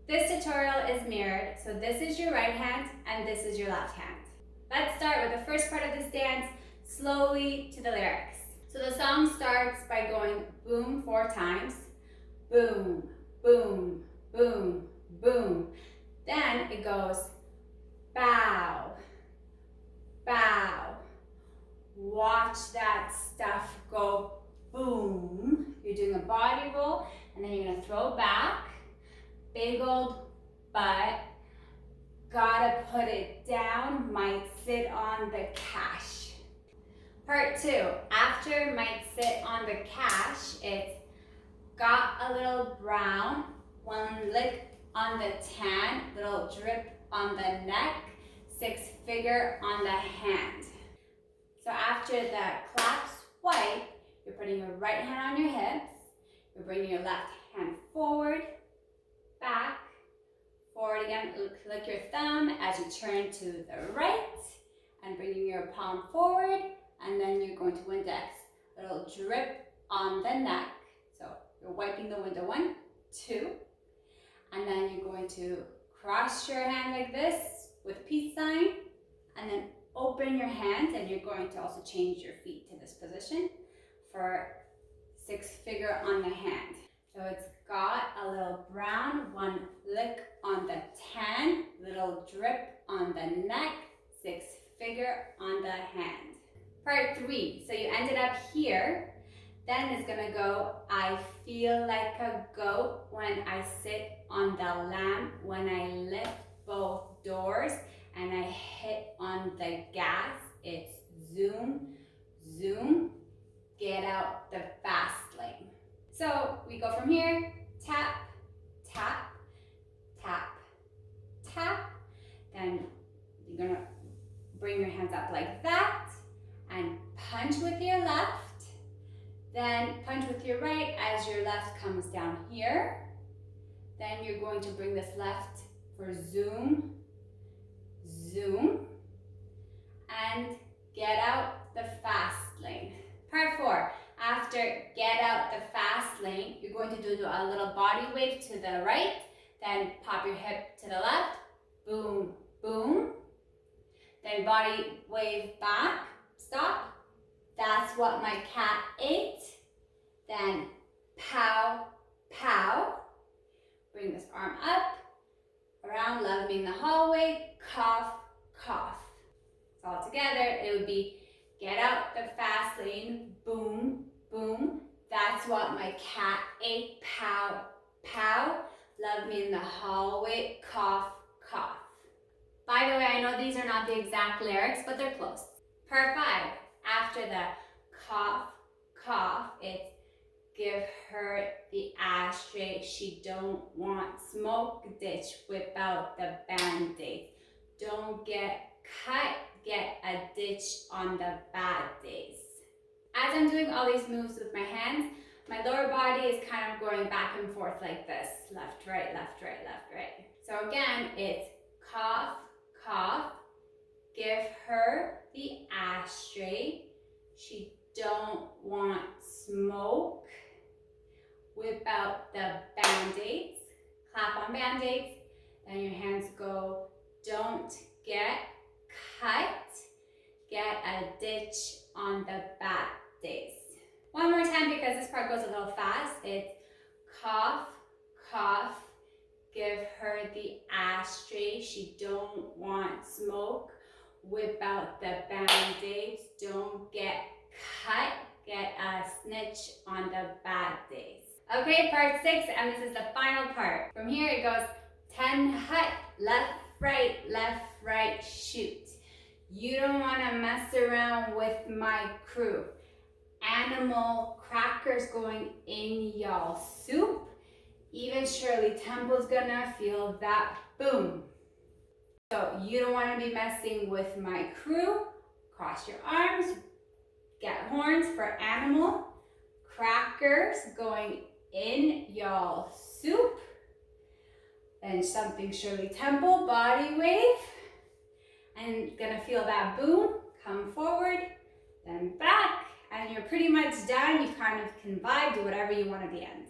This tutorial is mirrored, so this is your right hand and this is your left hand. Let's start with the first part of this dance, slowly to the lyrics. So the song starts by going boom 4 times, boom, boom, boom, boom. Then it goes bow, bow. Watch that stuff go boom. You're doing a body roll and then you're gonna throw back. Big old butt, gotta put it down, might sit on the cash. Part 2, after might sit on the cash, it's got a little brown, 1 lick on the tan, little drip on the neck, 6 figure on the hand. So after the clap swipe, you're putting your right hand on your hips, you're bringing your left hand forward, back, forward again, click your thumb as you turn to the right and bringing your palm forward, and then you're going to index, little drip on the neck. So you're wiping the window 1, 2, and then you're going to cross your hand like this with peace sign, and then open your hands, and you're going to also change your feet to this position for 6 figure on the hand. So it's got a little brown, 1 lick on the tan, little drip on the neck, 6 figure on the hand. Part 3, so you ended up here, then it's gonna go, I feel like a goat when I sit on the lamp, when I lift both doors and I hit on the gas, it's zoom, zoom, get out the fast lane. So we go from here, tap, tap, tap, tap. Then you're gonna bring your hands up like that and punch with your left. Then punch with your right as your left comes down here. Then you're going to bring this left for zoom, zoom, and get out the fast lane. Part 4, after get out the fast lane, you're going to do a little body wave to the right, then pop your hip to the left, boom, boom, then body wave back, stop. That's what my cat ate. Then pow, pow. Bring this arm up, around, love me in the hallway, cough, cough. So all together, it would be get out the fast lane, boom, boom. That's what my cat ate, pow, pow. Love me in the hallway, cough, cough. By the way, I know these are not the exact lyrics, but they're close. Part 5, after the cough, cough, it's give her the ashtray, she don't want smoke, ditch, whip out the Band-Aid. don't get cut, get a ditch on the bad days. As I'm doing all these moves with my hands, my lower body is kind of going back and forth like this. Left, right, left, right, left, right. So again, it's cough, cough. Give her the ashtray. She don't want smoke. Whip out the Band-Aids. Clap on Band-Aids. Then your hands go, don't get cut. Get a ditch on the bad days. One more time because this part goes a little fast. It's cough, cough. Give her the ashtray. She don't want smoke. Whip out the Band-Aids. Don't get cut. Get a snitch on the bad days. Okay, part 6, and this is the final part. From here it goes 10 hut, left, right, shoot. You don't want to mess around with my crew. Animal crackers going in y'all soup. Even Shirley Temple's gonna feel that boom. So you don't want to be messing with my crew. Cross your arms. Get horns for animal. Crackers going in y'all soup. And something Shirley Temple, body wave. And gonna feel that boom. Come forward, then back. And you're pretty much done. You kind of can vibe, do whatever you want at the end.